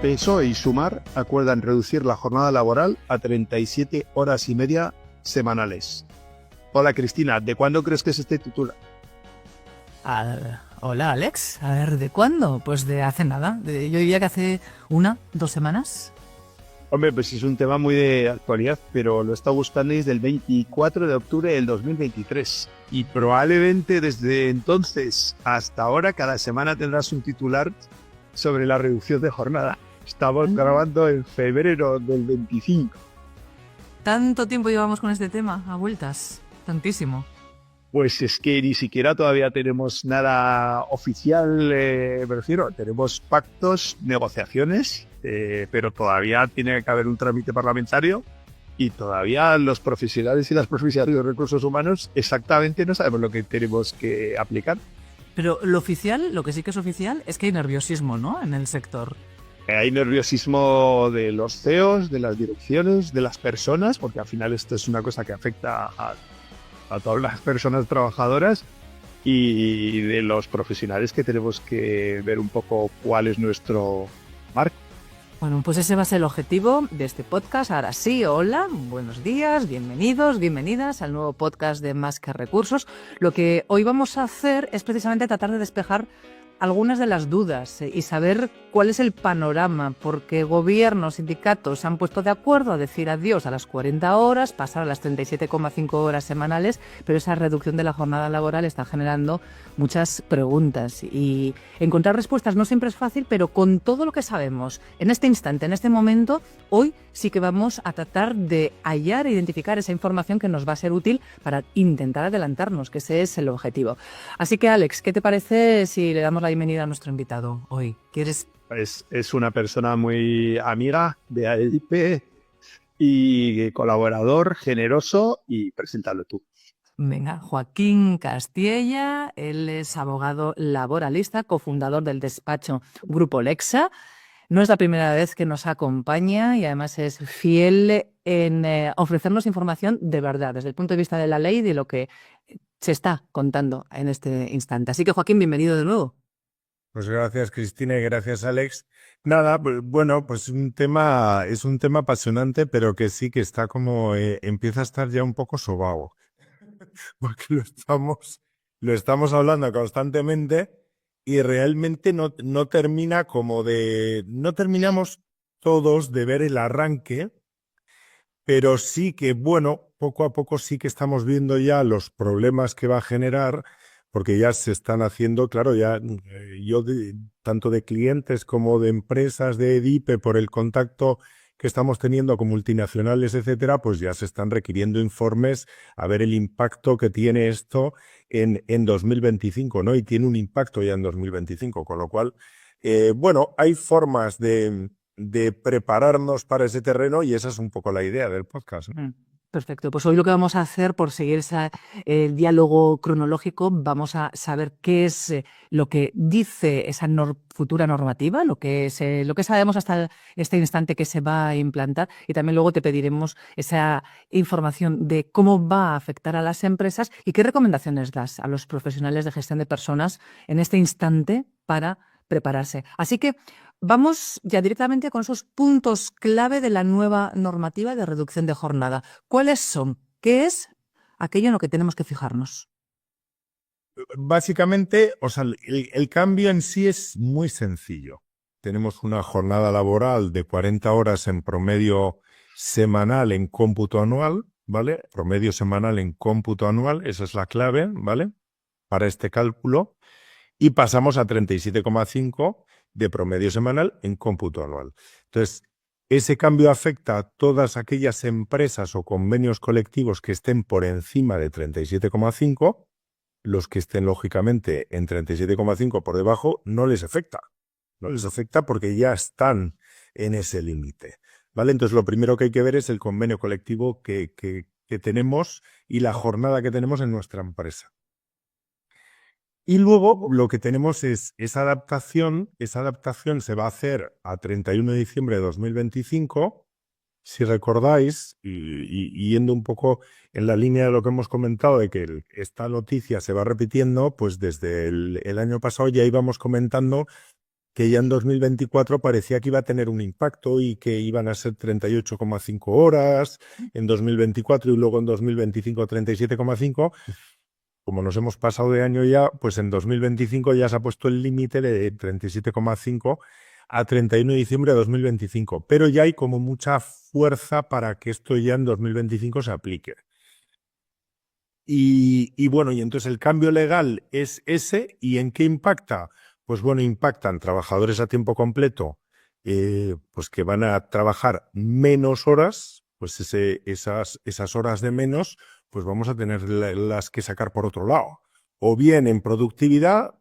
PSOE y Sumar acuerdan reducir la jornada laboral a 37 horas y media semanales. Hola Cristina, ¿de cuándo crees que es este titular? Hola Alex, a ver, ¿de cuándo? Pues de hace nada, yo diría que hace 1-2 semanas. Hombre, pues es un tema muy de actualidad, pero lo he estado buscando desde el 24 de octubre del 2023. Y probablemente desde entonces hasta ahora cada semana tendrás un titular sobre la reducción de jornada. Estamos grabando en febrero del 25. ¿Tanto tiempo llevamos con este tema a vueltas? Tantísimo. Pues es que ni siquiera todavía tenemos nada oficial, me refiero, tenemos pactos, negociaciones, pero todavía tiene que haber un trámite parlamentario y todavía los profesionales y las profesionales de recursos humanos exactamente no sabemos lo que tenemos que aplicar. Pero lo oficial, lo que sí que es oficial, es que hay nerviosismo, ¿no?, en el sector. Hay nerviosismo de los CEOs, de las direcciones, de las personas, porque al final esto es una cosa que afecta a todas las personas trabajadoras y de los profesionales que tenemos que ver un poco cuál es nuestro marco. Bueno, pues ese va a ser el objetivo de este podcast. Ahora sí, hola, buenos días, bienvenidos, bienvenidas al nuevo podcast de Más que Recursos. Lo que hoy vamos a hacer es precisamente tratar de despejar algunas de las dudas y saber cuál es el panorama, porque gobiernos, sindicatos se han puesto de acuerdo a decir adiós a las 40 horas, pasar a las 37,5 horas semanales, pero esa reducción de la jornada laboral está generando muchas preguntas y encontrar respuestas no siempre es fácil, pero con todo lo que sabemos en este instante, en este momento, hoy sí que vamos a tratar de hallar e identificar esa información que nos va a ser útil para intentar adelantarnos, que ese es el objetivo. Así que Alex, ¿qué te parece si le damos la bienvenida a nuestro invitado hoy? ¿Quieres? Es una persona muy amiga de AEDIP y colaborador, generoso, y preséntalo tú. Venga, Joaquín Castiella, él es abogado laboralista, cofundador del despacho Grupo Lexa. No es la primera vez que nos acompaña y además es fiel en ofrecernos información de verdad, desde el punto de vista de la ley y de lo que se está contando en este instante. Así que Joaquín, bienvenido de nuevo. Pues gracias, Cristina, y gracias, Alex. Nada, bueno, pues es un tema apasionante, pero que sí que está como, empieza a estar ya un poco sobao, porque lo estamos hablando constantemente y realmente no termina no terminamos todos de ver el arranque, pero sí que, bueno, poco a poco sí que estamos viendo ya los problemas que va a generar, porque ya se están haciendo, claro, ya tanto de clientes como de empresas de EDIPE, por el contacto que estamos teniendo con multinacionales, etcétera, pues ya se están requiriendo informes a ver el impacto que tiene esto en 2025, ¿no? Y tiene un impacto ya en 2025, con lo cual, bueno, hay formas de prepararnos para ese terreno y esa es un poco la idea del podcast, ¿no? Perfecto, pues hoy lo que vamos a hacer, por seguir el diálogo cronológico, vamos a saber qué es lo que dice esa futura normativa, lo que sabemos hasta este instante que se va a implantar, y también luego te pediremos esa información de cómo va a afectar a las empresas y qué recomendaciones das a los profesionales de gestión de personas en este instante para prepararse. Así que vamos ya directamente con esos puntos clave de la nueva normativa de reducción de jornada. ¿Cuáles son? ¿Qué es aquello en lo que tenemos que fijarnos? Básicamente, o sea, el cambio en sí es muy sencillo. Tenemos una jornada laboral de 40 horas en promedio semanal en cómputo anual, ¿vale? Promedio semanal en cómputo anual, esa es la clave, ¿vale? Para este cálculo. Y pasamos a 37,5 de promedio semanal en cómputo anual. Entonces, ese cambio afecta a todas aquellas empresas o convenios colectivos que estén por encima de 37,5. Los que estén, lógicamente, en 37,5 por debajo, no les afecta. No les afecta porque ya están en ese límite, ¿vale? Entonces, lo primero que hay que ver es el convenio colectivo que tenemos y la jornada que tenemos en nuestra empresa. Y luego lo que tenemos es esa adaptación se va a hacer a 31 de diciembre de 2025. Si recordáis, y yendo un poco en la línea de lo que hemos comentado, de que esta noticia se va repitiendo, pues desde el año pasado ya íbamos comentando que ya en 2024 parecía que iba a tener un impacto y que iban a ser 38,5 horas en 2024 y luego en 2025 37,5. Como nos hemos pasado de año ya, pues en 2025 ya se ha puesto el límite de 37,5 a 31 de diciembre de 2025. Pero ya hay como mucha fuerza para que esto ya en 2025 se aplique. Y bueno, y entonces el cambio legal es ese. ¿Y en qué impacta? Pues bueno, impactan trabajadores a tiempo completo, pues que van a trabajar menos horas, pues esas horas de menos, pues vamos a tener las que sacar por otro lado. O bien en productividad,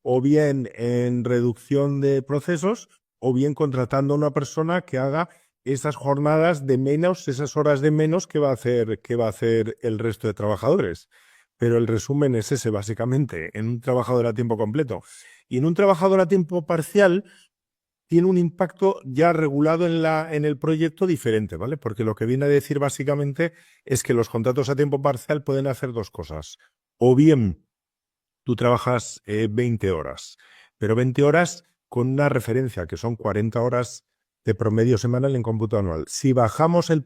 o bien en reducción de procesos, o bien contratando a una persona que haga esas jornadas de menos, esas horas de menos que va a hacer el resto de trabajadores. Pero el resumen es ese, básicamente, en un trabajador a tiempo completo. Y en un trabajador a tiempo parcial tiene un impacto ya regulado en el proyecto diferente, ¿vale? Porque lo que viene a decir básicamente es que los contratos a tiempo parcial pueden hacer dos cosas. O bien tú trabajas 20 horas, pero 20 horas con una referencia, que son 40 horas de promedio semanal en cómputo anual. Si bajamos el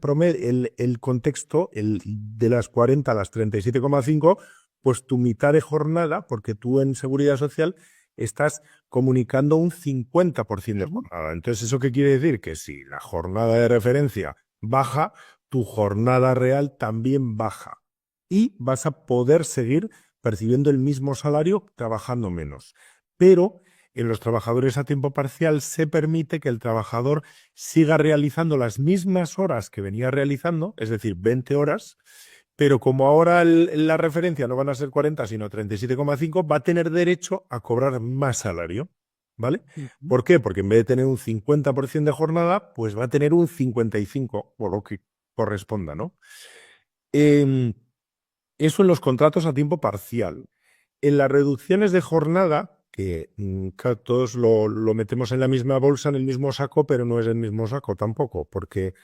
contexto, de las 40 a las 37,5, pues tu mitad de jornada, porque tú en Seguridad Social estás comunicando un 50% de jornada. Entonces, ¿eso qué quiere decir? Que si la jornada de referencia baja, tu jornada real también baja. Y vas a poder seguir percibiendo el mismo salario trabajando menos. Pero en los trabajadores a tiempo parcial se permite que el trabajador siga realizando las mismas horas que venía realizando, es decir, 20 horas, pero como ahora la referencia no van a ser 40, sino 37,5, va a tener derecho a cobrar más salario, ¿vale? ¿Por qué? Porque en vez de tener un 50% de jornada, pues va a tener un 55%, o lo que corresponda, ¿no? Eso en los contratos a tiempo parcial. En las reducciones de jornada, que claro, todos lo metemos en la misma bolsa, en el mismo saco, pero no es el mismo saco tampoco, porque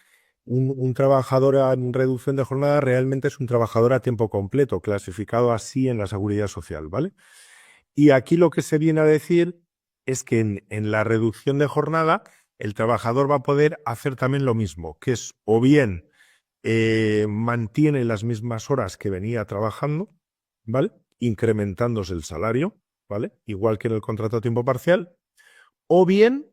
un trabajador en reducción de jornada realmente es un trabajador a tiempo completo, clasificado así en la Seguridad Social, ¿vale? Y aquí lo que se viene a decir es que en la reducción de jornada el trabajador va a poder hacer también lo mismo, que es o bien mantiene las mismas horas que venía trabajando, ¿vale? Incrementándose el salario, ¿vale? Igual que en el contrato a tiempo parcial, o bien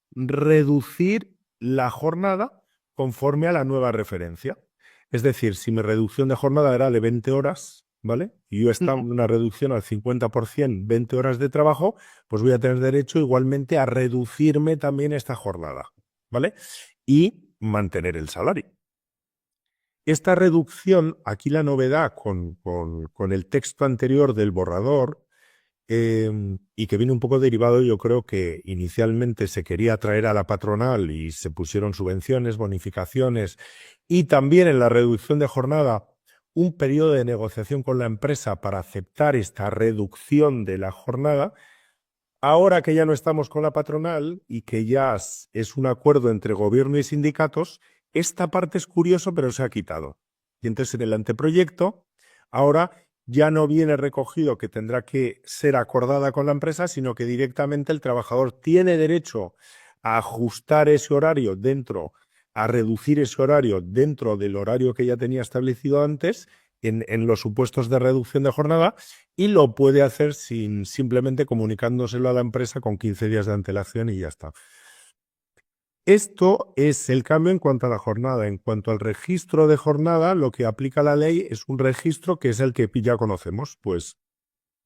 reducir la jornada conforme a la nueva referencia. Es decir, si mi reducción de jornada era de 20 horas, ¿vale? Y yo estaba en una reducción al 50%, 20 horas de trabajo, pues voy a tener derecho igualmente a reducirme también esta jornada, ¿vale? Y mantener el salario. Esta reducción, aquí la novedad con el texto anterior del borrador, y que viene un poco derivado, yo creo que inicialmente se quería atraer a la patronal y se pusieron subvenciones, bonificaciones y también en la reducción de jornada un periodo de negociación con la empresa para aceptar esta reducción de la jornada. Ahora que ya no estamos con la patronal y que ya es un acuerdo entre gobierno y sindicatos, esta parte es curioso, pero se ha quitado. Y entonces en el anteproyecto, ahora ya no viene recogido que tendrá que ser acordada con la empresa, sino que directamente el trabajador tiene derecho a ajustar ese horario a reducir ese horario dentro del horario que ya tenía establecido antes, en los supuestos de reducción de jornada, y lo puede hacer simplemente comunicándoselo a la empresa con 15 días de antelación y ya está. Esto es el cambio en cuanto a la jornada. En cuanto al registro de jornada, lo que aplica la ley es un registro que es el que ya conocemos. Pues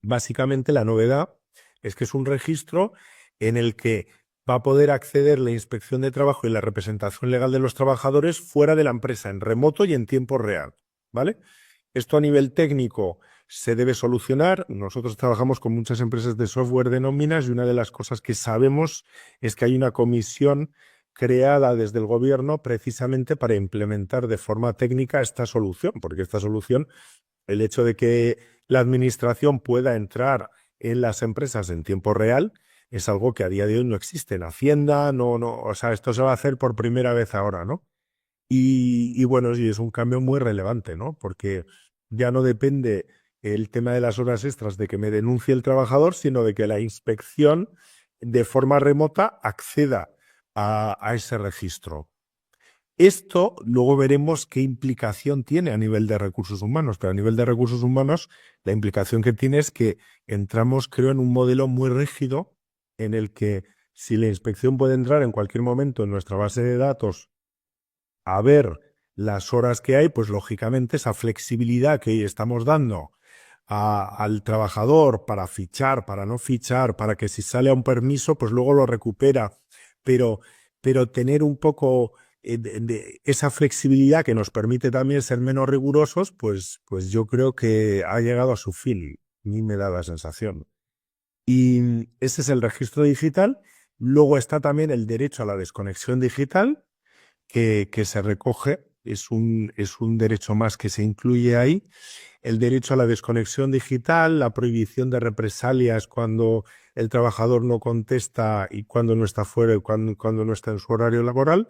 básicamente la novedad es que es un registro en el que va a poder acceder la Inspección de Trabajo y la representación legal de los trabajadores fuera de la empresa, en remoto y en tiempo real, ¿vale? Esto a nivel técnico se debe solucionar. Nosotros trabajamos con muchas empresas de software de nóminas y una de las cosas que sabemos es que hay una comisión creada desde el gobierno precisamente para implementar de forma técnica esta solución, porque esta solución, el hecho de que la administración pueda entrar en las empresas en tiempo real, es algo que a día de hoy no existe en Hacienda, o sea, esto se va a hacer por primera vez ahora, ¿no? Y bueno, sí, es un cambio muy relevante, ¿no? Porque ya no depende el tema de las horas extras de que me denuncie el trabajador, sino de que la inspección de forma remota acceda a ese registro. Esto luego veremos qué implicación tiene a nivel de recursos humanos, pero a nivel de recursos humanos la implicación que tiene es que entramos, creo, en un modelo muy rígido en el que si la inspección puede entrar en cualquier momento en nuestra base de datos a ver las horas que hay, pues lógicamente esa flexibilidad que estamos dando al trabajador para fichar, para no fichar, para que si sale a un permiso, pues luego lo recupera, pero, pero tener un poco de esa flexibilidad que nos permite también ser menos rigurosos, pues yo creo que ha llegado a su fin. A mí me da la sensación. Y ese es el registro digital. Luego está también el derecho a la desconexión digital, que se recoge, es un derecho más que se incluye ahí. El derecho a la desconexión digital, la prohibición de represalias cuando el trabajador no contesta y cuando no está fuera y cuando no está en su horario laboral,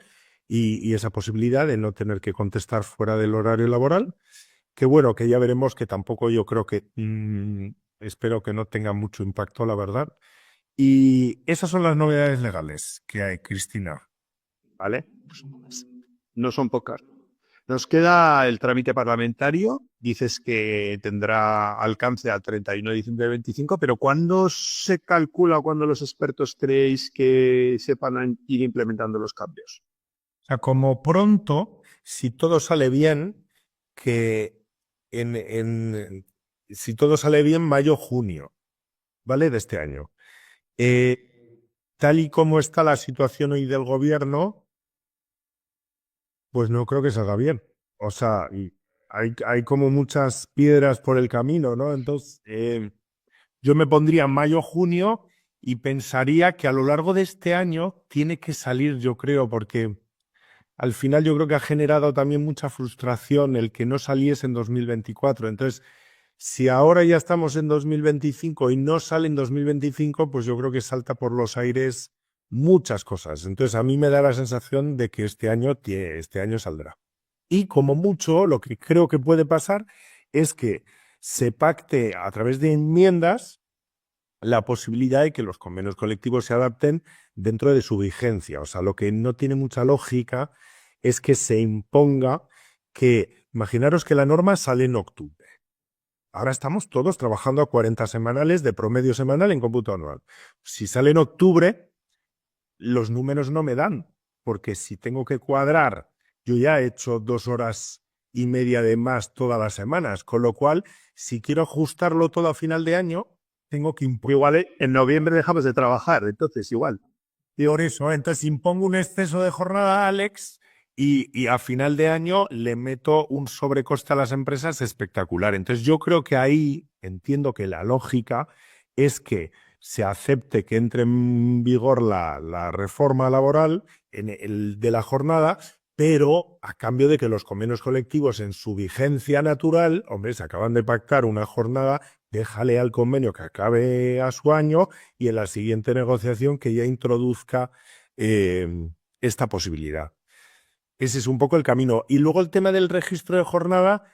y esa posibilidad de no tener que contestar fuera del horario laboral, que bueno, que ya veremos, que tampoco yo creo que, espero que no tenga mucho impacto, la verdad. Y esas son las novedades legales que hay, Cristina. ¿Vale? Pues no son pocas. Nos queda el trámite parlamentario. Dices que tendrá alcance al 31 de diciembre de 25, pero ¿cuándo se calcula, cuándo los expertos creéis que sepan ir implementando los cambios? O sea, como pronto, si todo sale bien, que si todo sale bien, mayo, junio, ¿vale? De este año. Tal y como está la situación hoy del gobierno, pues no creo que salga bien. O sea, y hay como muchas piedras por el camino, ¿no? Entonces, yo me pondría mayo, junio y pensaría que a lo largo de este año tiene que salir, yo creo, porque al final yo creo que ha generado también mucha frustración el que no saliese en 2024. Entonces, si ahora ya estamos en 2025 y no sale en 2025, pues yo creo que salta por los aires muchas cosas. Entonces, a mí me da la sensación de que este año saldrá. Y como mucho, lo que creo que puede pasar es que se pacte a través de enmiendas la posibilidad de que los convenios colectivos se adapten dentro de su vigencia. O sea, lo que no tiene mucha lógica es que se imponga que, imaginaros que la norma sale en octubre. Ahora estamos todos trabajando a 40 semanales de promedio semanal en cómputo anual. Si sale en octubre, los números no me dan, porque si tengo que cuadrar, yo ya he hecho 2 horas y media de más todas las semanas, con lo cual, si quiero ajustarlo todo a final de año, tengo que imponer. Igual en noviembre dejamos de trabajar, entonces igual. Por eso, entonces impongo un exceso de jornada a Alex y a final de año le meto un sobrecoste a las empresas espectacular. Entonces yo creo que ahí entiendo que la lógica es que se acepte que entre en vigor la reforma laboral de la jornada, pero a cambio de que los convenios colectivos en su vigencia natural, hombre, se acaban de pactar una jornada, déjale al convenio que acabe a su año y en la siguiente negociación que ya introduzca esta posibilidad. Ese es un poco el camino. Y luego el tema del registro de jornada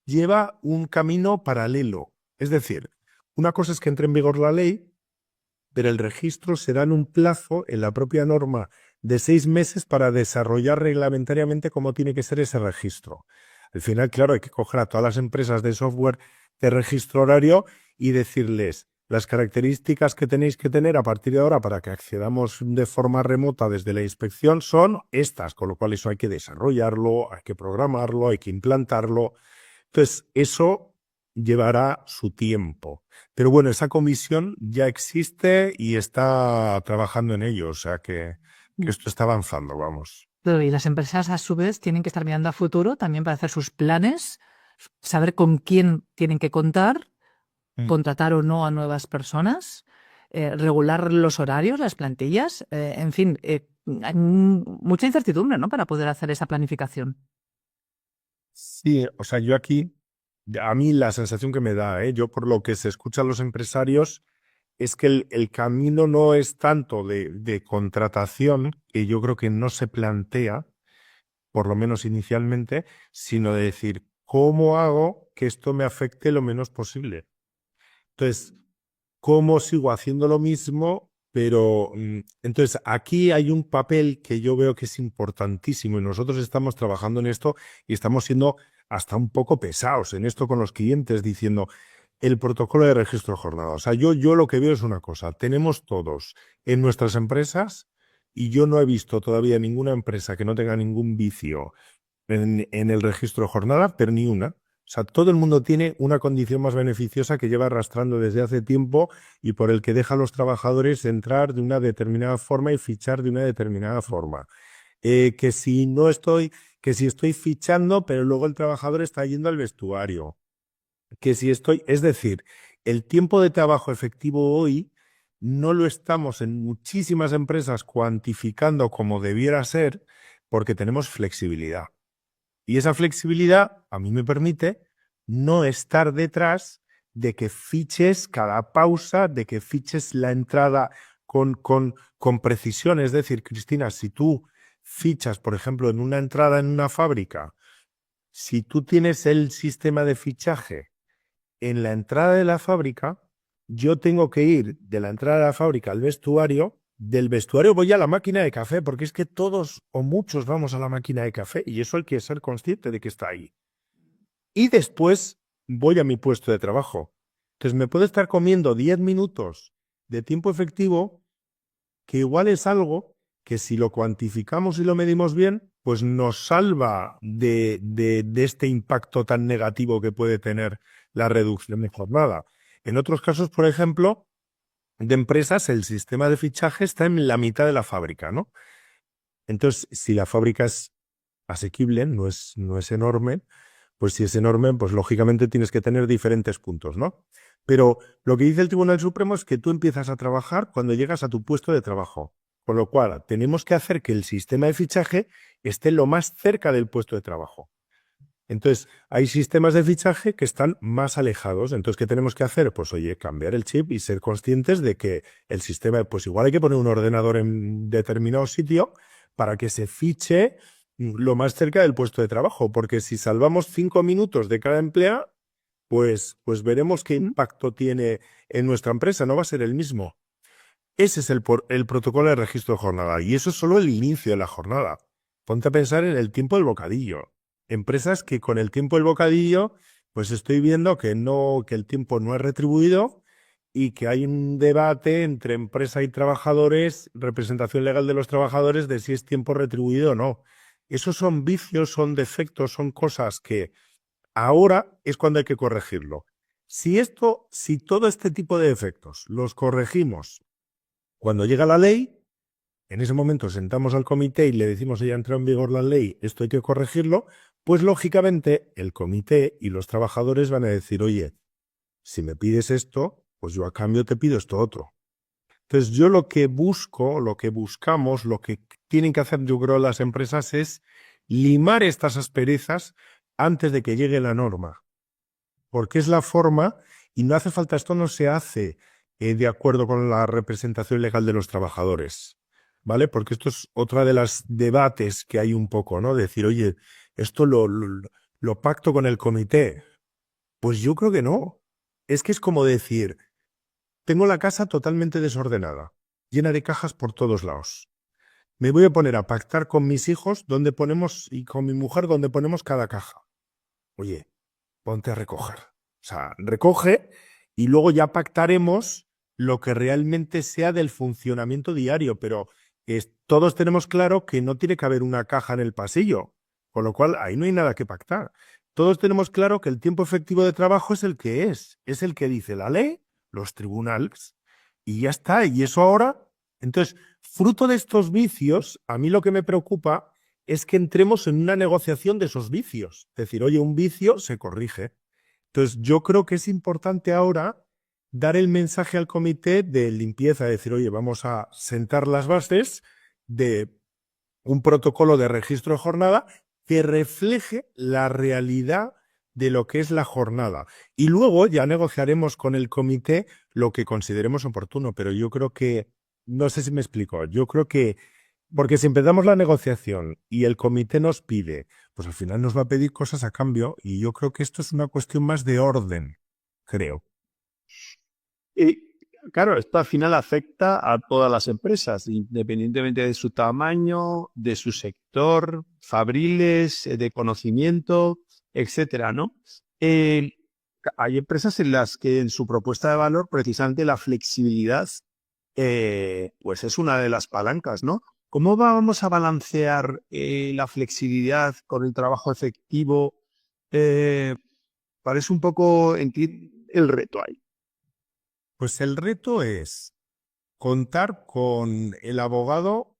lleva un camino paralelo. Es decir, una cosa es que entre en vigor la ley, pero el registro se da en un plazo en la propia norma de 6 meses para desarrollar reglamentariamente cómo tiene que ser ese registro. Al final, claro, hay que coger a todas las empresas de software de registro horario y decirles las características que tenéis que tener a partir de ahora para que accedamos de forma remota desde la inspección son estas, con lo cual eso hay que desarrollarlo, hay que programarlo, hay que implantarlo. Entonces, eso llevará su tiempo. Pero bueno, esa comisión ya existe y está trabajando en ello, o sea que esto está avanzando, vamos. Pero y las empresas, a su vez, tienen que estar mirando a futuro también para hacer sus planes, saber con quién tienen que contar, contratar o no a nuevas personas, regular los horarios, las plantillas, en fin, hay mucha incertidumbre, ¿no?, para poder hacer esa planificación. Sí, o sea, yo aquí, a mí la sensación que me da, yo por lo que se escucha a los empresarios, es que el camino no es tanto de contratación, que yo creo que no se plantea, por lo menos inicialmente, sino de decir, ¿cómo hago que esto me afecte lo menos posible? Entonces, ¿cómo sigo haciendo lo mismo, Pero entonces aquí hay un papel que yo veo que es importantísimo y nosotros estamos trabajando en esto y estamos siendo hasta un poco pesados en esto con los clientes diciendo el protocolo de registro de jornada. O sea, yo lo que veo es una cosa, tenemos todos en nuestras empresas y yo no he visto todavía ninguna empresa que no tenga ningún vicio en el registro de jornada, pero ni una. O sea, todo el mundo tiene una condición más beneficiosa que lleva arrastrando desde hace tiempo y por el que deja a los trabajadores entrar de una determinada forma y fichar de una determinada forma. Que si estoy fichando, pero luego el trabajador está yendo al vestuario. Es decir, el tiempo de trabajo efectivo hoy no lo estamos en muchísimas empresas cuantificando como debiera ser porque tenemos flexibilidad. Y esa flexibilidad a mí me permite no estar detrás de que fiches cada pausa, de que fiches la entrada con precisión. Es decir, Cristina, si tú fichas, por ejemplo, en una entrada en una fábrica, si tú tienes el sistema de fichaje en la entrada de la fábrica, yo tengo que ir de la entrada de la fábrica al vestuario. Del vestuario voy a la máquina de café, porque es que todos o muchos vamos a la máquina de café y eso hay que ser consciente de que está ahí. Y después voy a mi puesto de trabajo. Entonces me puedo estar comiendo 10 minutos de tiempo efectivo, que igual es algo que si lo cuantificamos y lo medimos bien, pues nos salva de este impacto tan negativo que puede tener la reducción de jornada. En otros casos, por ejemplo, de empresas, el sistema de fichaje está en la mitad de la fábrica, ¿no? Entonces, si la fábrica es asequible, no es enorme, pues si es enorme, pues lógicamente tienes que tener diferentes puntos, ¿no? Pero lo que dice el Tribunal Supremo es que tú empiezas a trabajar cuando llegas a tu puesto de trabajo. Con lo cual, tenemos que hacer que el sistema de fichaje esté lo más cerca del puesto de trabajo. Entonces, hay sistemas de fichaje que están más alejados. Entonces, ¿qué tenemos que hacer? Pues, oye, cambiar el chip y ser conscientes de que el sistema, pues igual hay que poner un ordenador en determinado sitio para que se fiche lo más cerca del puesto de trabajo. Porque si salvamos 5 minutos de cada empleado, pues veremos qué impacto tiene en nuestra empresa. No va a ser el mismo. Ese es el protocolo de registro de jornada. Y eso es solo el inicio de la jornada. Ponte a pensar en el tiempo del bocadillo. Empresas que con el tiempo del bocadillo, pues estoy viendo que el tiempo no es retribuido y que hay un debate entre empresa y trabajadores, representación legal de los trabajadores, de si es tiempo retribuido o no. Esos son vicios, son defectos, son cosas que ahora es cuando hay que corregirlo. Si todo este tipo de defectos los corregimos cuando llega la ley, en ese momento sentamos al comité y le decimos, ya entró en vigor la ley, esto hay que corregirlo, pues lógicamente el comité y los trabajadores van a decir, oye, si me pides esto, pues yo a cambio te pido esto otro. Entonces yo lo que buscamos, lo que tienen que hacer yo creo las empresas es limar estas asperezas antes de que llegue la norma. Porque es la forma, y no hace falta, esto no se hace de acuerdo con la representación legal de los trabajadores, ¿vale? Porque esto es otra de las debates que hay un poco, ¿no? Decir, oye, esto lo pacto con el comité. Pues yo creo que no. Es que es como decir, tengo la casa totalmente desordenada, llena de cajas por todos lados. Me voy a poner a pactar con mis hijos y con mi mujer donde ponemos cada caja. Oye, ponte a recoger. O sea, recoge y luego ya pactaremos lo que realmente sea del funcionamiento diario, pero todos tenemos claro que no tiene que haber una caja en el pasillo, con lo cual ahí no hay nada que pactar. Todos tenemos claro que el tiempo efectivo de trabajo es el que es el que dice la ley, los tribunales, y ya está. Y eso ahora, entonces, fruto de estos vicios, a mí lo que me preocupa es que entremos en una negociación de esos vicios. Es decir, oye, un vicio se corrige. Entonces, yo creo que es importante ahora dar el mensaje al comité de limpieza, decir, oye, vamos a sentar las bases de un protocolo de registro de jornada que refleje la realidad de lo que es la jornada. Y luego ya negociaremos con el comité lo que consideremos oportuno, pero yo creo que, no sé si me explico, yo creo que, porque si empezamos la negociación y el comité nos pide, pues al final nos va a pedir cosas a cambio y yo creo que esto es una cuestión más de orden, creo. Claro, esto al final afecta a todas las empresas, independientemente de su tamaño, de su sector, fabriles, de conocimiento, etcétera, ¿no? Eh, Hay empresas en las que en su propuesta de valor precisamente la flexibilidad pues es una de las palancas, ¿no? ¿Cómo vamos a balancear la flexibilidad con el trabajo efectivo? Eh, Parece un poco el reto ahí. Pues el reto es contar con el abogado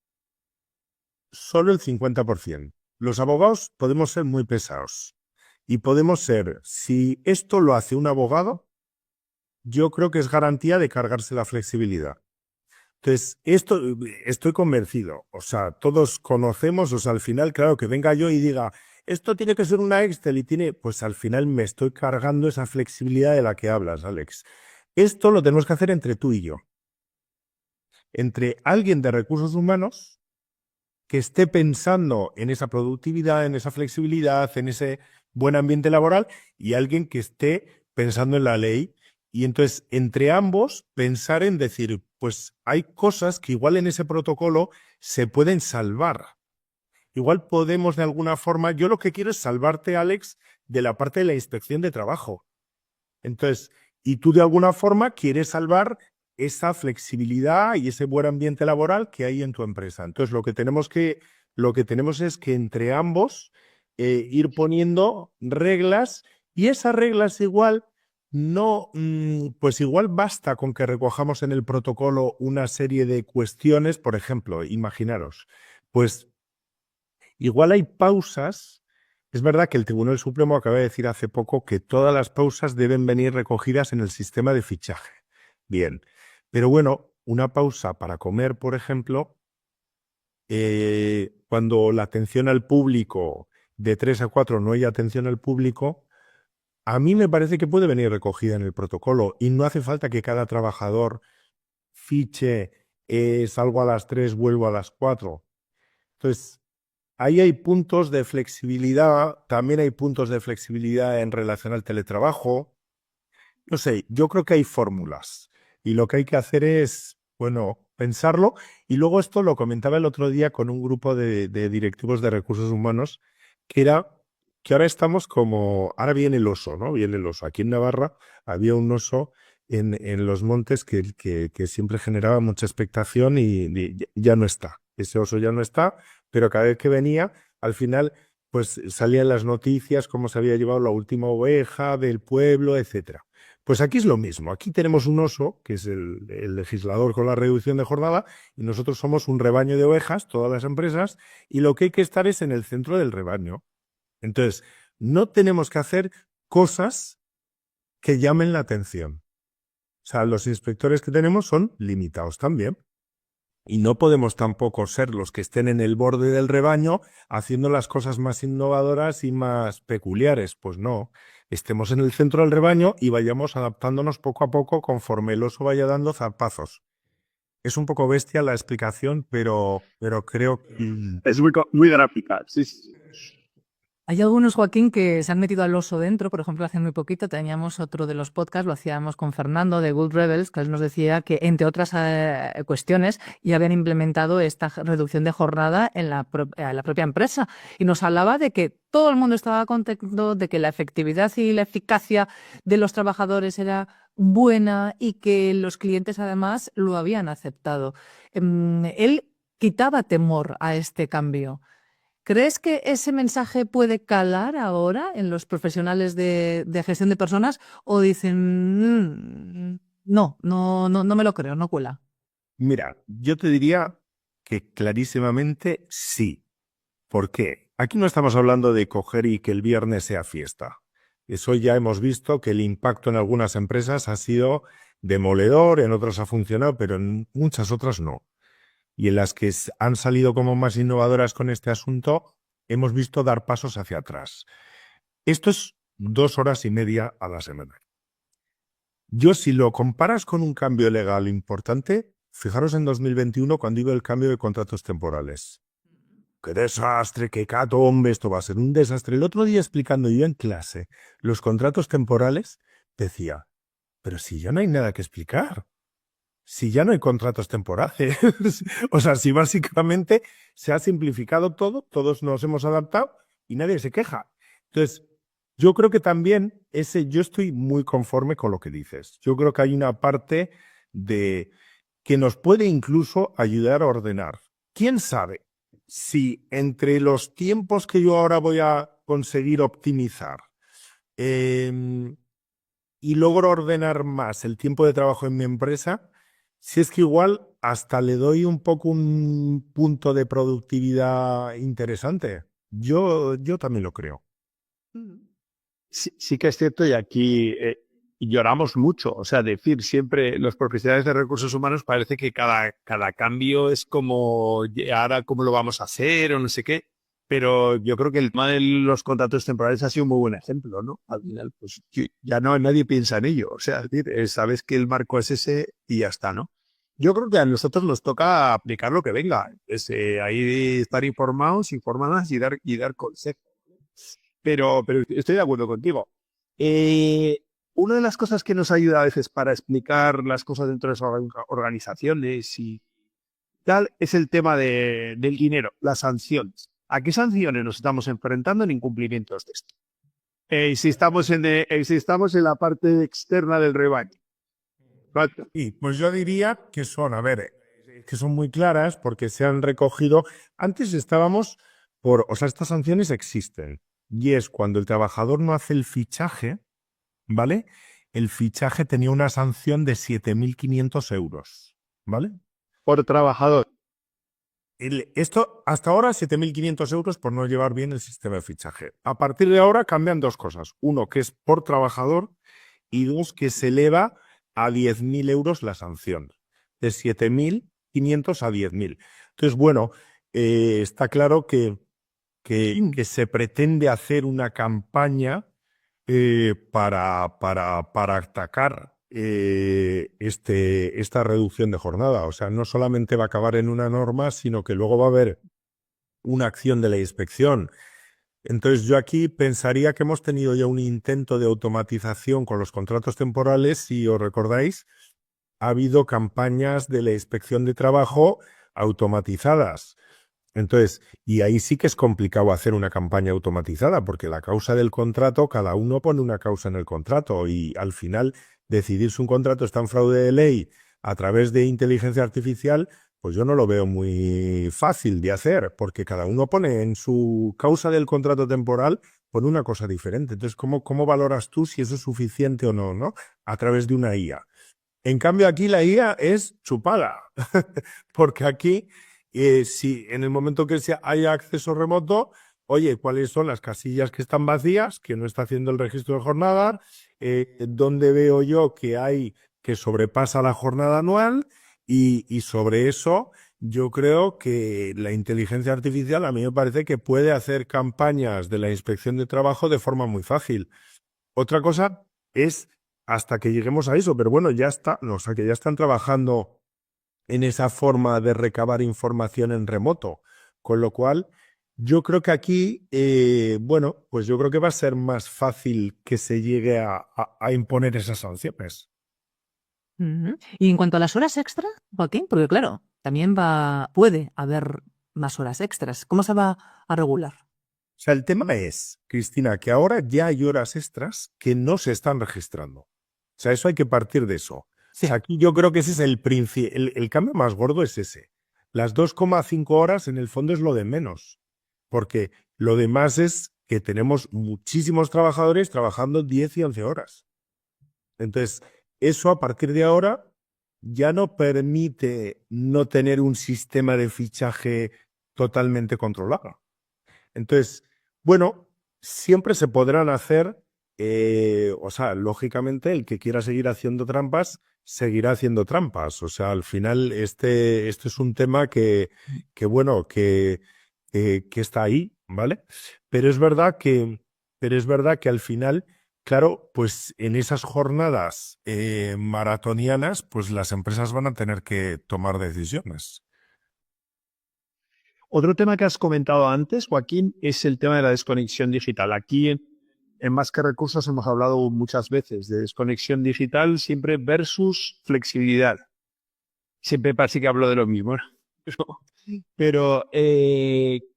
solo el 50%. Los abogados podemos ser muy pesados y podemos ser, si esto lo hace un abogado, yo creo que es garantía de cargarse la flexibilidad. Entonces, esto estoy convencido. O sea, todos conocemos, o sea, al final, claro, que venga yo y diga, esto tiene que ser una Excel y tiene, pues al final me estoy cargando esa flexibilidad de la que hablas, Alex. Esto lo tenemos que hacer entre tú y yo. Entre alguien de recursos humanos que esté pensando en esa productividad, en esa flexibilidad, en ese buen ambiente laboral y alguien que esté pensando en la ley. Y entonces, entre ambos, pensar en decir, pues hay cosas que igual en ese protocolo se pueden salvar. Igual podemos de alguna forma, yo lo que quiero es salvarte, Alex, de la parte de la inspección de trabajo. Entonces, y tú de alguna forma quieres salvar esa flexibilidad y ese buen ambiente laboral que hay en tu empresa. Entonces, lo que tenemos es que entre ambos ir poniendo reglas y esas reglas igual no, pues igual basta con que recojamos en el protocolo una serie de cuestiones, por ejemplo, imaginaros, pues igual hay pausas. Es verdad que el Tribunal Supremo acaba de decir hace poco que todas las pausas deben venir recogidas en el sistema de fichaje. Bien, pero bueno, una pausa para comer, por ejemplo, cuando la atención al público de 3 a 4 no hay atención al público, a mí me parece que puede venir recogida en el protocolo y no hace falta que cada trabajador fiche, salgo a las 3, vuelvo a las 4. Entonces, ahí hay puntos de flexibilidad, también hay puntos de flexibilidad en relación al teletrabajo. No sé, yo creo que hay fórmulas y lo que hay que hacer es, bueno, pensarlo. Y luego esto lo comentaba el otro día con un grupo de directivos de recursos humanos, que era que ahora estamos como, ahora viene el oso, ¿no? Viene el oso. Aquí en Navarra había un oso en los montes que siempre generaba mucha expectación y ya no está. Ese oso ya no está, pero cada vez que venía, al final, pues salían las noticias, cómo se había llevado la última oveja del pueblo, etcétera. Pues aquí es lo mismo. Aquí tenemos un oso, que es el legislador con la reducción de jornada, y nosotros somos un rebaño de ovejas, todas las empresas, y lo que hay que estar es en el centro del rebaño. Entonces, no tenemos que hacer cosas que llamen la atención. O sea, los inspectores que tenemos son limitados también. Y no podemos tampoco ser los que estén en el borde del rebaño haciendo las cosas más innovadoras y más peculiares. Pues no, estemos en el centro del rebaño y vayamos adaptándonos poco a poco conforme el oso vaya dando zarpazos. Es un poco bestia la explicación, pero creo que... Es muy gráfica. Sí, sí. Hay algunos, Joaquín, que se han metido al oso dentro. Por ejemplo, hace muy poquito teníamos otro de los podcasts, lo hacíamos con Fernando de Good Rebels, que él nos decía que, entre otras cuestiones, ya habían implementado esta reducción de jornada en la propia empresa. Y nos hablaba de que todo el mundo estaba contento, de que la efectividad y la eficacia de los trabajadores era buena y que los clientes, además, lo habían aceptado. Él quitaba temor a este cambio. ¿Crees que ese mensaje puede calar ahora en los profesionales de gestión de personas o dicen, no me lo creo, no cuela"? Mira, yo te diría que clarísimamente sí. ¿Por qué? Aquí no estamos hablando de coger y que el viernes sea fiesta. Eso ya hemos visto que el impacto en algunas empresas ha sido demoledor, en otras ha funcionado, pero en muchas otras no. Y en las que han salido como más innovadoras con este asunto, hemos visto dar pasos hacia atrás. Esto es 2 horas y media a la semana. Yo, si lo comparas con un cambio legal importante, fijaros en 2021 cuando iba el cambio de contratos temporales. ¡Qué desastre! ¡Qué catombe! Esto va a ser un desastre. El otro día, explicando yo en clase los contratos temporales, decía, pero si ya no hay nada que explicar. si ya no hay contratos temporales. O sea, si básicamente se ha simplificado todo, todos nos hemos adaptado y nadie se queja. Entonces, yo creo que también yo estoy muy conforme con lo que dices. Yo creo que hay una parte de que nos puede incluso ayudar a ordenar. ¿Quién sabe si entre los tiempos que yo ahora voy a conseguir optimizar y logro ordenar más el tiempo de trabajo en mi empresa, si es que igual hasta le doy un poco un punto de productividad interesante? Yo también lo creo. Sí que es cierto, y aquí lloramos mucho. O sea, decir siempre, los profesionales de recursos humanos parece que cada cambio es como, ahora cómo lo vamos a hacer o no sé qué. Pero yo creo que el tema de los contratos temporales ha sido un muy buen ejemplo, ¿no? Al final, pues ya no nadie piensa en ello. O sea, es decir, sabes que el marco es ese y ya está, ¿no? Yo creo que a nosotros nos toca aplicar lo que venga. Es, ahí estar informadas y dar consejos. Pero estoy de acuerdo contigo. Una de las cosas que nos ayuda a veces para explicar las cosas dentro de esas organizaciones y tal es el tema del dinero, las sanciones. ¿A qué sanciones nos estamos enfrentando en incumplimientos de esto? Si estamos en la parte externa del rebaño. Y pues yo diría que son, a ver, que son muy claras porque se han recogido. Antes estábamos o sea, estas sanciones existen. Y es cuando el trabajador no hace el fichaje, ¿vale? El fichaje tenía una sanción de 7.500 euros, ¿vale? Por trabajador. Esto, hasta ahora, 7.500 euros por no llevar bien el sistema de fichaje. A partir de ahora cambian dos cosas. Uno, que es por trabajador, y dos, que se eleva a 10.000 euros la sanción. De 7.500 a 10.000. Entonces, bueno, está claro que se pretende hacer una campaña para atacar esta reducción de jornada. O sea, no solamente va a acabar en una norma, sino que luego va a haber una acción de la inspección. Entonces yo aquí pensaría que hemos tenido ya un intento de automatización con los contratos temporales. Si os recordáis, ha habido campañas de la inspección de trabajo automatizadas. Entonces, y ahí sí que es complicado hacer una campaña automatizada, porque la causa del contrato, cada uno pone una causa en el contrato y al final decidir si un contrato está en fraude de ley a través de inteligencia artificial, pues yo no lo veo muy fácil de hacer, porque cada uno pone en su causa del contrato temporal, pone una cosa diferente. Entonces, ¿cómo valoras tú si eso es suficiente o no, ¿no? A través de una IA. En cambio, aquí la IA es chupada, porque aquí si en el momento que haya acceso remoto, oye, ¿cuáles son las casillas que están vacías, que no está haciendo el registro de jornada? ¿Dónde veo yo que sobrepasa la jornada anual? Y sobre eso, yo creo que la inteligencia artificial a mí me parece que puede hacer campañas de la inspección de trabajo de forma muy fácil. Otra cosa es hasta que lleguemos a eso, pero bueno, ya está, o sea, que ya están trabajando en esa forma de recabar información en remoto. Con lo cual, yo creo que aquí, bueno, pues yo creo que va a ser más fácil que se llegue a imponer esas sanciones. Y en cuanto a las horas extra, Joaquín, porque claro, también puede haber más horas extras. ¿Cómo se va a regular? O sea, el tema es, Cristina, que ahora ya hay horas extras que no se están registrando. O sea, eso hay que partir de eso. O sea, aquí yo creo que ese es el cambio más gordo es ese. Las 2,5 horas en el fondo es lo de menos, porque lo demás es que tenemos muchísimos trabajadores trabajando 10 y 11 horas. Entonces, eso a partir de ahora ya no permite no tener un sistema de fichaje totalmente controlado. Entonces, bueno, siempre se podrán hacer, o sea, lógicamente el que quiera seguir haciendo trampas, seguirá haciendo trampas. O sea, al final este es un tema bueno, que está ahí, ¿vale? Pero es verdad que al final, claro, pues en esas jornadas maratonianas, pues las empresas van a tener que tomar decisiones. Otro tema que has comentado antes, Joaquín, es el tema de la desconexión digital. Aquí en Más que Recursos hemos hablado muchas veces de desconexión digital siempre versus flexibilidad. siempre parece que hablo de lo mismo, ¿no? Pero,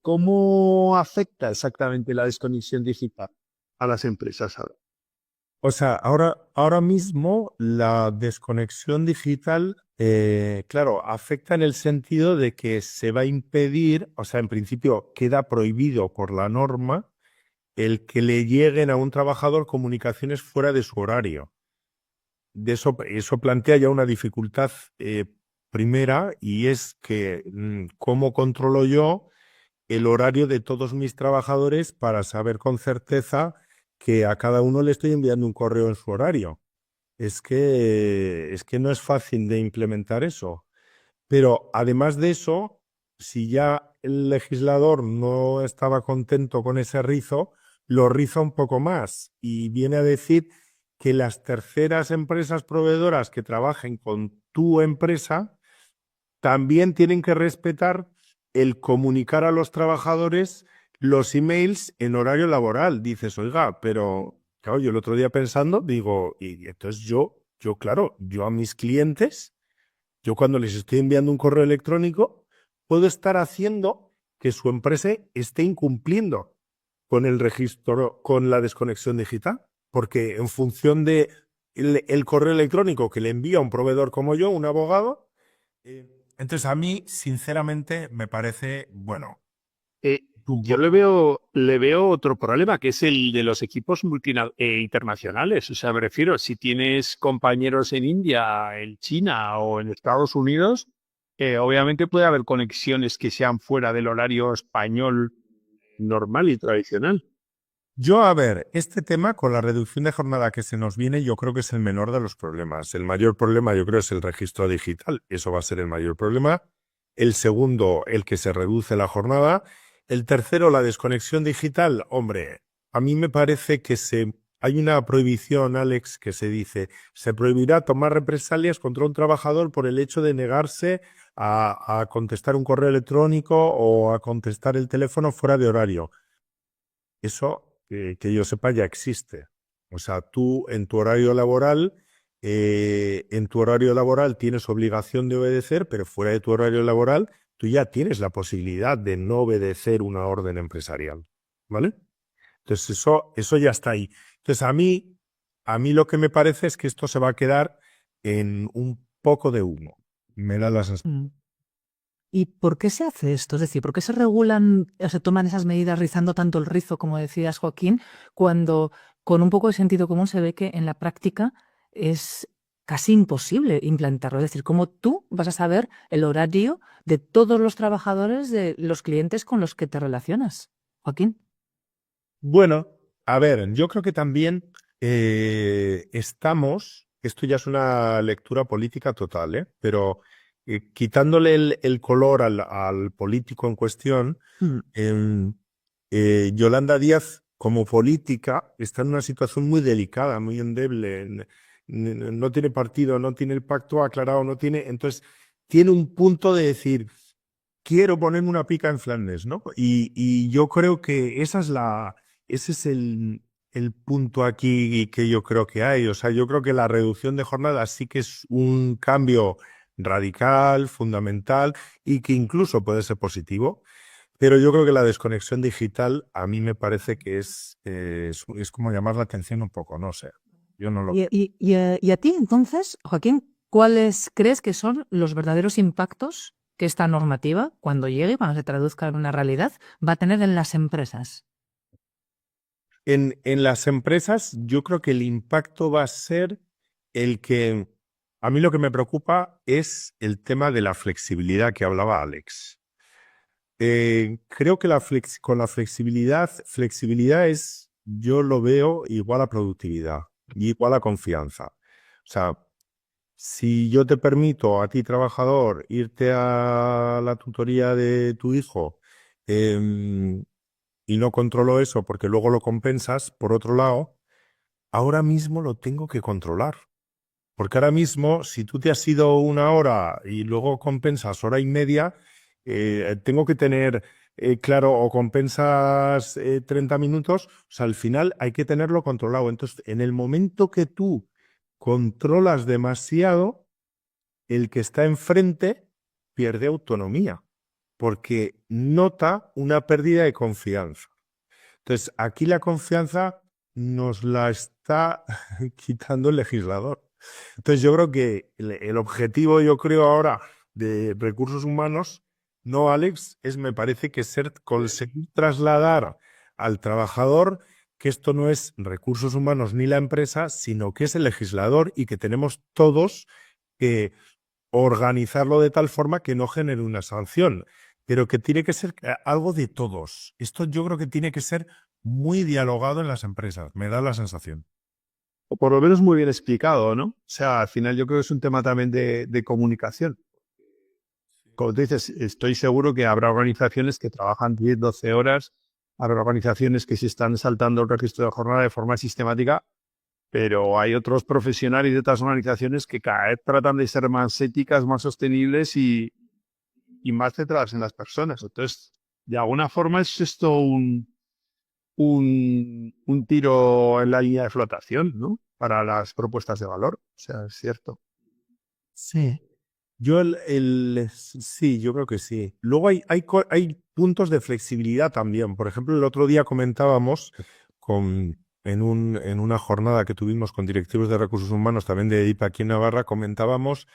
¿cómo afecta exactamente la desconexión digital a las empresas ahora? O sea, ahora mismo la desconexión digital, claro, afecta en el sentido de que se va a impedir, o sea, en principio queda prohibido por la norma el que le lleguen a un trabajador comunicaciones fuera de su horario. Eso plantea ya una dificultad primera, y es que ¿cómo controlo yo el horario de todos mis trabajadores para saber con certeza que a cada uno le estoy enviando un correo en su horario? Es que no es fácil de implementar eso. Pero además de eso, si ya el legislador no estaba contento con ese rizo, lo riza un poco más y viene a decir que las terceras empresas proveedoras que trabajen con tu empresa también tienen que respetar el comunicar a los trabajadores los emails en horario laboral. Dices, oiga, pero claro, yo el otro día pensando, digo, y entonces claro, yo a mis clientes, yo cuando les estoy enviando un correo electrónico, puedo estar haciendo que su empresa esté incumpliendo con el registro, con la desconexión digital, porque en función de el correo electrónico que le envía un proveedor como yo, un abogado, entonces a mí, sinceramente, me parece, bueno, un Yo poco. le veo otro problema, que es el de los equipos internacionales. O sea, me refiero, si tienes compañeros en India, en China o en Estados Unidos, obviamente puede haber conexiones que sean fuera del horario español normal y tradicional. Yo, a ver, este tema con la reducción de jornada que se nos viene, yo creo que es el menor de los problemas. El mayor problema, yo creo, es el registro digital. Eso va a ser el mayor problema. El segundo, el que se reduce la jornada. El tercero, la desconexión digital. Hombre, a mí me parece que hay una prohibición, Alex, que se dice, se prohibirá tomar represalias contra un trabajador por el hecho de negarse a contestar un correo electrónico o a contestar el teléfono fuera de horario. Eso, que yo sepa, ya existe. O sea, tú en tu horario laboral tienes obligación de obedecer, pero fuera de tu horario laboral, tú ya tienes la posibilidad de no obedecer una orden empresarial. ¿Vale? Entonces, eso ya está ahí. Entonces, a mí lo que me parece es que esto se va a quedar en un poco de humo. Me da la sensación. Mm. ¿Y por qué se hace esto? Es decir, ¿por qué se regulan o se toman esas medidas rizando tanto el rizo, como decías, Joaquín, cuando con un poco de sentido común se ve que en la práctica es casi imposible implantarlo? Es decir, ¿cómo tú vas a saber el horario de todos los trabajadores de los clientes con los que te relacionas, Joaquín? Bueno, a ver, yo creo que también esto ya es una lectura política total, pero quitándole el color al político en cuestión, Mm. Yolanda Díaz, como política, está en una situación muy delicada, muy endeble. No tiene partido, no tiene el pacto aclarado, no tiene. Entonces, tiene un punto de decir, quiero ponerme una pica en Flandes, ¿no? Y yo creo que ese es el punto aquí que yo creo que hay. O sea, yo creo que la reducción de jornadas sí que es un cambio radical, fundamental, y que incluso puede ser positivo. Pero yo creo que la desconexión digital a mí me parece que es como llamar la atención un poco, no sé. Yo no lo creo. Y a ti, entonces, Joaquín, ¿cuáles crees que son los verdaderos impactos que esta normativa, cuando llegue, cuando se traduzca en una realidad, va a tener en las empresas? En las empresas, yo creo que el impacto va a ser el que a mí lo que me preocupa es el tema de la flexibilidad que hablaba Alex. Creo que con la flexibilidad yo lo veo igual a productividad y igual a confianza. O sea, si yo te permito a ti, trabajador, irte a la tutoría de tu hijo, y no controlo eso porque luego lo compensas, por otro lado, ahora mismo lo tengo que controlar. Porque ahora mismo, si tú te has ido una hora y luego compensas hora y media, tengo que tener claro, o compensas 30 minutos, o sea, al final hay que tenerlo controlado. Entonces, en el momento que tú controlas demasiado, el que está enfrente pierde autonomía porque nota una pérdida de confianza. Entonces, aquí la confianza nos la está quitando el legislador. Entonces, yo creo que el objetivo, yo creo ahora, de recursos humanos, no, Alex, me parece que conseguir trasladar al trabajador que esto no es recursos humanos ni la empresa, sino que es el legislador y que tenemos todos que organizarlo de tal forma que no genere una sanción, pero que tiene que ser algo de todos. Esto yo creo que tiene que ser muy dialogado en las empresas, me da la sensación. O por lo menos muy bien explicado, ¿no? O sea, al final yo creo que es un tema también de comunicación. Como tú dices, estoy seguro que habrá organizaciones que trabajan 10, 12 horas, habrá organizaciones que se están saltando el registro de jornada de forma sistemática, pero hay otros profesionales de otras organizaciones que cada vez tratan de ser más éticas, más sostenibles y más centradas en las personas. Entonces, de alguna forma es esto un tiro en la línea de flotación, ¿no? Para las propuestas de valor. O sea, es cierto. Sí. Sí, yo creo que sí. Luego hay puntos de flexibilidad también. Por ejemplo, el otro día comentábamos en una jornada que tuvimos con directivos de recursos humanos también de EDIPA aquí en Navarra, comentábamos,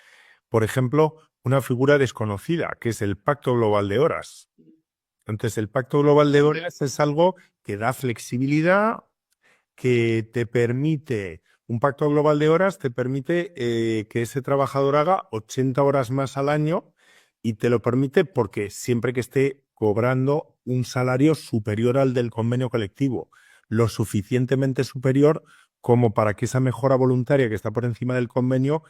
por ejemplo, una figura desconocida, que es el Pacto Global de Horas. Entonces, el Pacto Global de Horas es algo que da flexibilidad, que te permite, un pacto global de horas te permite que ese trabajador haga 80 horas más al año y te lo permite porque siempre que esté cobrando un salario superior al del convenio colectivo, lo suficientemente superior como para que esa mejora voluntaria que está por encima del convenio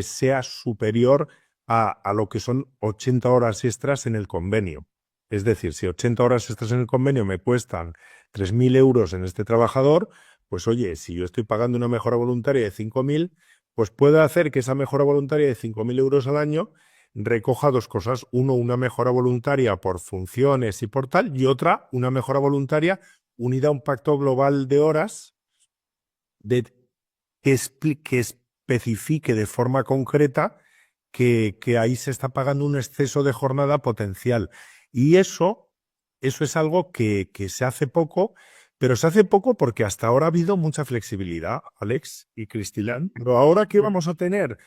sea superior a lo que son 80 horas extras en el convenio. Es decir, si 80 horas extras en el convenio me cuestan 3.000 euros en este trabajador, pues oye, si yo estoy pagando una mejora voluntaria de 5.000, pues puedo hacer que esa mejora voluntaria de 5.000 euros al año recoja dos cosas. Uno, una mejora voluntaria por funciones y por tal, y otra, una mejora voluntaria unida a un pacto global de horas que especifique de forma concreta que ahí se está pagando un exceso de jornada potencial. Y eso es algo que se hace poco, pero se hace poco porque hasta ahora ha habido mucha flexibilidad, Alex y Cristilán. Pero ahora que vamos a tener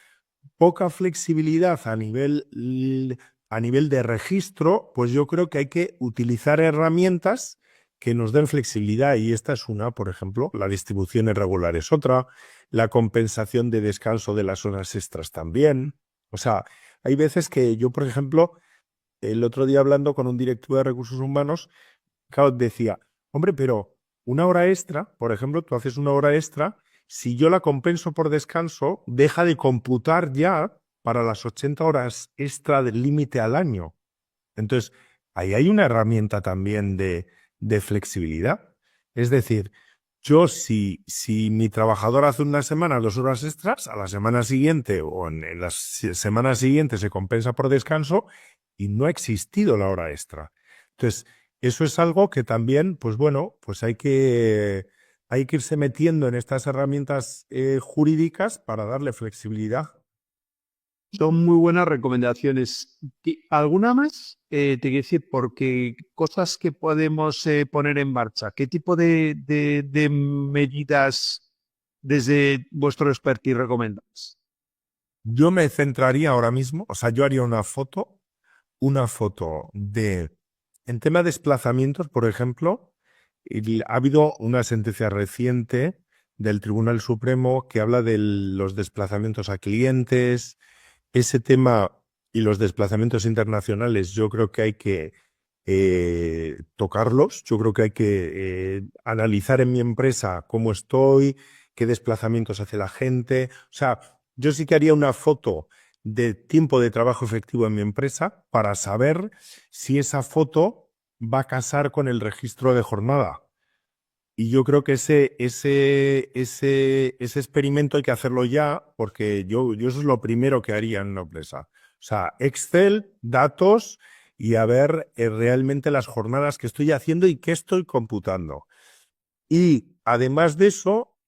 poca flexibilidad a nivel de registro, pues yo creo que hay que utilizar herramientas que nos den flexibilidad y esta es una, por ejemplo, la distribución irregular es otra, la compensación de descanso de las horas extras también. O sea, hay veces que yo, por ejemplo, el otro día hablando con un directivo de recursos humanos, claro, decía, hombre, pero una hora extra, por ejemplo, tú haces una hora extra, si yo la compenso por descanso, deja de computar ya para las 80 horas extra del límite al año. Entonces, ahí hay una herramienta también de flexibilidad. Es decir, yo si mi trabajador hace una semana 2 horas extras, a la semana siguiente o en las semanas siguientes se compensa por descanso y no ha existido la hora extra. Entonces, eso es algo que también, pues bueno, pues hay que irse metiendo en estas herramientas jurídicas para darle flexibilidad. Son muy buenas recomendaciones. ¿Alguna más? Te quiero decir, porque cosas que podemos poner en marcha. ¿Qué tipo de medidas desde vuestro expertise recomendáis? Yo me centraría ahora mismo, o sea, yo haría una foto en tema de desplazamientos, por ejemplo, ha habido una sentencia reciente del Tribunal Supremo que habla de los desplazamientos a clientes, ese tema y los desplazamientos internacionales, yo creo que hay que tocarlos, yo creo que hay que analizar en mi empresa cómo estoy, qué desplazamientos hace la gente, o sea, yo sí que haría una foto de tiempo de trabajo efectivo en mi empresa para saber si esa foto va a casar con el registro de jornada. Y yo creo que ese experimento hay que hacerlo ya, porque yo eso es lo primero que haría en una empresa. O sea, Excel, datos y a ver realmente las jornadas que estoy haciendo y qué estoy computando. Y además de eso,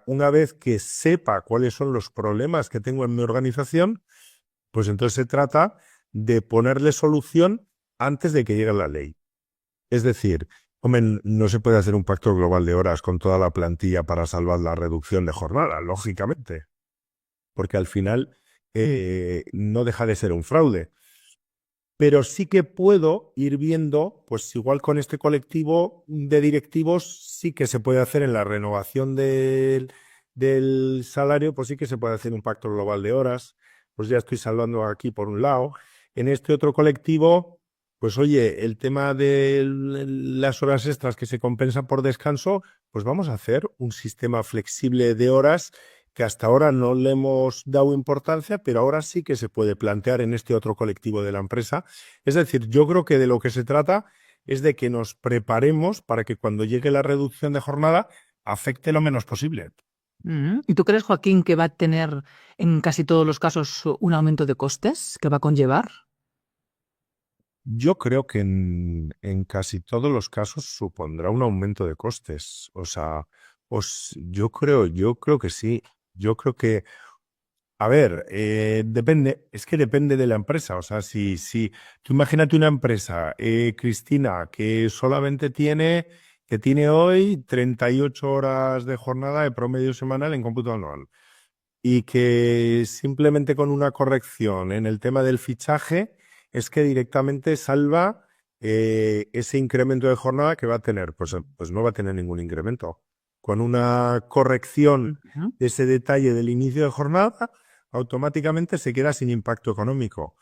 una vez que sepa cuáles son los problemas que tengo en mi organización, pues entonces se trata de ponerle solución antes de que llegue la ley. Es decir, hombre, no se puede hacer un pacto global de horas con toda la plantilla para salvar la reducción de jornada, lógicamente, porque al final no deja de ser un fraude. Pero sí que puedo ir viendo, pues igual con este colectivo de directivos sí que se puede hacer en la renovación del salario, pues sí que se puede hacer un pacto global de horas, pues ya estoy salvando aquí por un lado. En este otro colectivo, pues oye, el tema de las horas extras que se compensan por descanso, pues vamos a hacer un sistema flexible de horas que hasta ahora no le hemos dado importancia, pero ahora sí que se puede plantear en este otro colectivo de la empresa. Es decir, yo creo que de lo que se trata es de que nos preparemos para que cuando llegue la reducción de jornada afecte lo menos posible. ¿Y tú crees, Joaquín, que va a tener en casi todos los casos un aumento de costes que va a conllevar? Yo creo que en casi todos los casos supondrá un aumento de costes. O sea, yo creo que sí. Yo creo que, a ver, depende de la empresa. O sea, si tú imagínate una empresa, Cristina, que tiene hoy 38 horas de jornada de promedio semanal en cómputo anual y que simplemente con una corrección en el tema del fichaje es que directamente salva ese incremento de jornada que va a tener. Pues no va a tener ningún incremento. Con una corrección de ese detalle del inicio de jornada, automáticamente se queda sin impacto económico.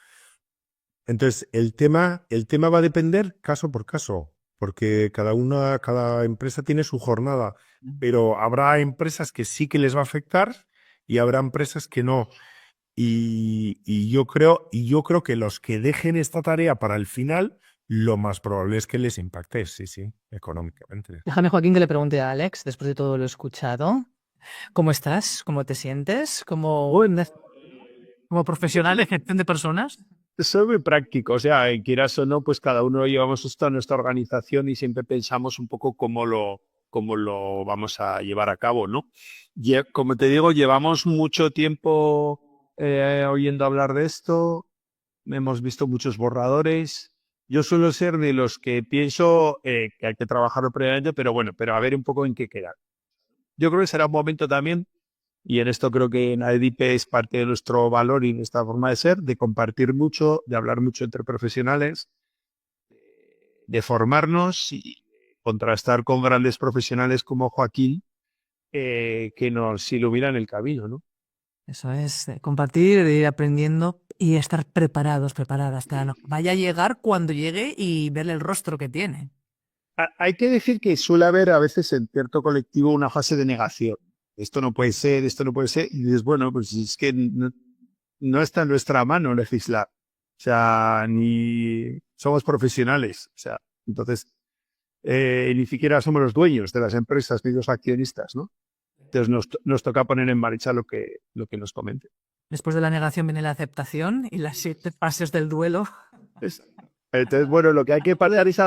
Entonces, el tema va a depender caso por caso, porque cada empresa tiene su jornada, pero habrá empresas que sí que les va a afectar y habrá empresas que no. Y yo creo que los que dejen esta tarea para el final, lo más probable es que les impacte, sí, económicamente. Déjame, Joaquín, que le pregunte a Alex, después de todo lo escuchado, ¿cómo estás? ¿Cómo te sientes? ¿Como profesional de gestión de personas? Soy muy práctico, o sea, quieras o no, pues cada uno llevamos esto a nuestra organización y siempre pensamos un poco cómo lo vamos a llevar a cabo, ¿no? Como te digo, llevamos mucho tiempo oyendo hablar de esto, hemos visto muchos borradores. Yo suelo ser de los que pienso que hay que trabajarlo previamente, pero bueno, pero a ver un poco en qué queda. Yo creo que será un momento también, y en esto creo que en AEDIP es parte de nuestro valor y nuestra forma de ser, de compartir mucho, de hablar mucho entre profesionales, de formarnos y contrastar con grandes profesionales como Joaquín, que nos iluminan el camino, ¿no? Eso es, compartir, ir aprendiendo y estar preparados, preparadas. Vaya a llegar cuando llegue y verle el rostro que tiene. Hay que decir que suele haber a veces en cierto colectivo una fase de negación. Esto no puede ser, esto no puede ser. Y dices, bueno, pues es que no está en nuestra mano legislar. O sea, ni somos profesionales. O sea, entonces, ni siquiera somos los dueños de las empresas ni los accionistas, ¿no? Entonces nos toca poner en marcha lo que nos comente. Después de la negación viene la aceptación y las 7 fases del duelo. Entonces, bueno, lo que hay que pasar es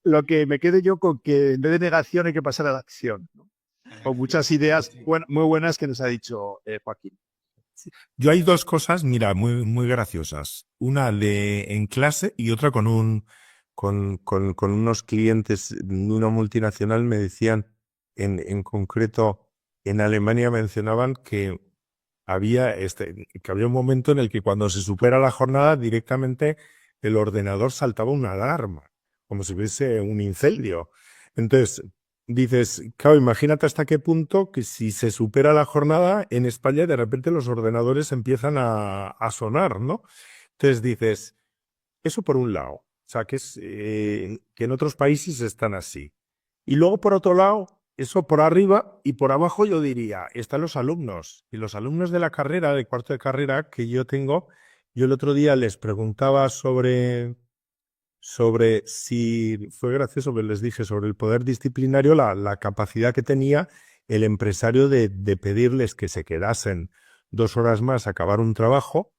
lo que me quedo yo con que en vez de negación hay que pasar a la acción, ¿no? Con muchas ideas muy buenas que nos ha dicho Joaquín. Yo hay dos cosas, mira, muy graciosas. Una en clase y otra con unos clientes de una multinacional me decían, en concreto, en Alemania mencionaban que había un momento en el que cuando se supera la jornada directamente el ordenador saltaba una alarma, como si hubiese un incendio. Entonces, dices, claro, imagínate hasta qué punto que si se supera la jornada en España, de repente los ordenadores empiezan a sonar, ¿no? Entonces dices, eso por un lado, o sea, que en otros países están así. Y luego, por otro lado, eso por arriba y por abajo yo diría, están los alumnos. Y los alumnos de la carrera, de cuarto de carrera que yo tengo, yo el otro día les preguntaba sobre si, fue gracioso que les dije sobre el poder disciplinario, la capacidad que tenía el empresario de pedirles que se quedasen 2 horas más a acabar un trabajo.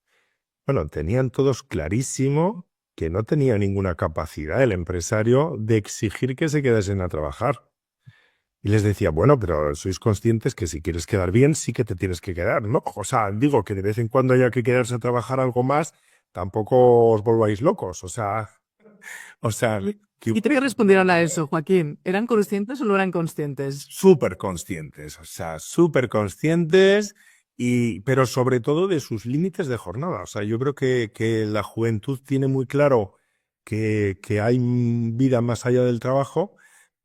Bueno, tenían todos clarísimo que no tenía ninguna capacidad el empresario de exigir que se quedasen a trabajar. Y les decía, bueno, pero sois conscientes que si quieres quedar bien, sí que te tienes que quedar, ¿no? O sea, digo que de vez en cuando haya que quedarse a trabajar algo más, tampoco os volváis locos. O sea, ¿Y te respondieron a eso, Joaquín? ¿Eran conscientes o no eran conscientes? súper conscientes, pero sobre todo de sus límites de jornada. O sea, yo creo que la juventud tiene muy claro que hay vida más allá del trabajo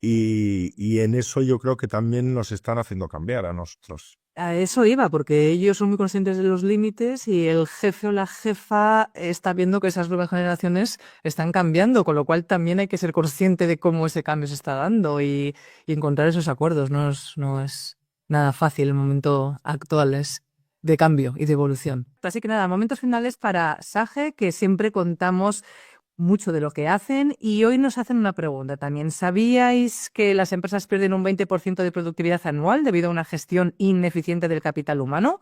y en eso yo creo que también nos están haciendo cambiar a nosotros. A eso iba, porque ellos son muy conscientes de los límites y el jefe o la jefa está viendo que esas nuevas generaciones están cambiando, con lo cual también hay que ser consciente de cómo ese cambio se está dando y encontrar esos acuerdos. No es nada fácil el momento actual, es de cambio y de evolución. Así que nada, momentos finales para Sage, que siempre contamos mucho de lo que hacen y hoy nos hacen una pregunta también. ¿Sabíais que las empresas pierden un 20% de productividad anual debido a una gestión ineficiente del capital humano?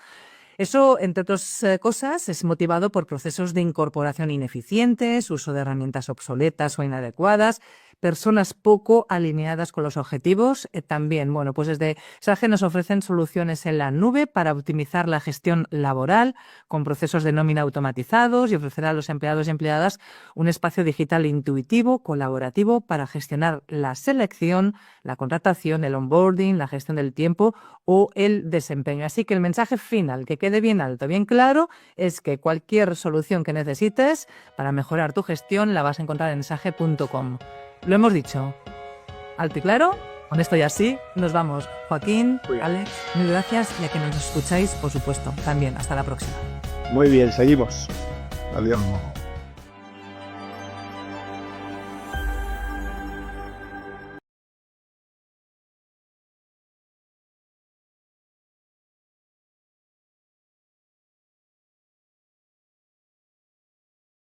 Eso, entre otras cosas, es motivado por procesos de incorporación ineficientes, uso de herramientas obsoletas o inadecuadas, personas poco alineadas con los objetivos. También, bueno, pues desde Sage nos ofrecen soluciones en la nube para optimizar la gestión laboral con procesos de nómina automatizados y ofrecer a los empleados y empleadas un espacio digital intuitivo, colaborativo para gestionar la selección, la contratación, el onboarding, la gestión del tiempo o el desempeño. Así que el mensaje final, que quede bien alto, bien claro, es que cualquier solución que necesites para mejorar tu gestión la vas a encontrar en sage.com. Lo hemos dicho, alto y claro. Con esto ya sí, nos vamos. Joaquín, Alex, mil gracias y a que nos escucháis, por supuesto, también. Hasta la próxima. Muy bien, seguimos. Adiós.